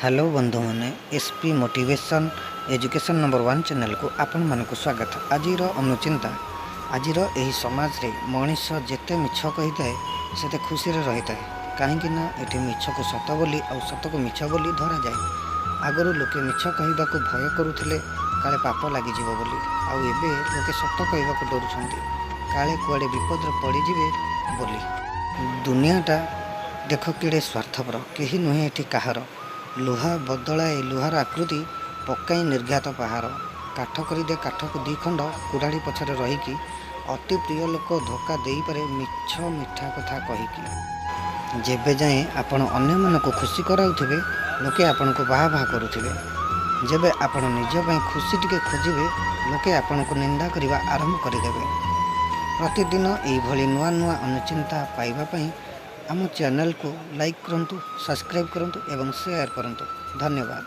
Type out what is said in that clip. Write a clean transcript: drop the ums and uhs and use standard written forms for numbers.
Hello बंधु मैंने SP motivation education number 1 channel को आपण मानक स्वागत। आज अनुचिंता आज समाज रे मनीष जेते मिछ कही थाए सेते खुशी रही थाए कहीं ये मिछ को सत बोली आ सत को मिछ बोली धरा जाए। आगरू लोके मिछ कहवा भय करुले काले पाप लगिज बोली आबे लोके सत कहवा डरुंट काले कुआड़े विपद पड़े बोली। दुनियाटा देख किड़े स्वार्थपर कहीं नुहे ये कहार लुहा बदलाए लुहार आकृति पकाई निर्घात पहाड़ काठ करदे काठ को दी खंड कुराड़ी पछरे रहीकि अति प्रिय लोक धोखा दे पारे मिछ मिठा कथा कहीकि जेबे जाए आपण अन्य मन को खुशी कराउथिबे लोके आपण को बाहा बाहा करुथिबे जेबे आपण निज ପାଇଁ खुशी टिके खोजिबे लोके आपण को निंदा करबा आरंभ करदेबे। प्रतिदिन एभली नुआ नुआ अनुचिंता पाइबा ପାଇଁ आम चैनल को लाइक करंतु, सब्सक्राइब करंतु एवं शेयर करंतु। धन्यवाद।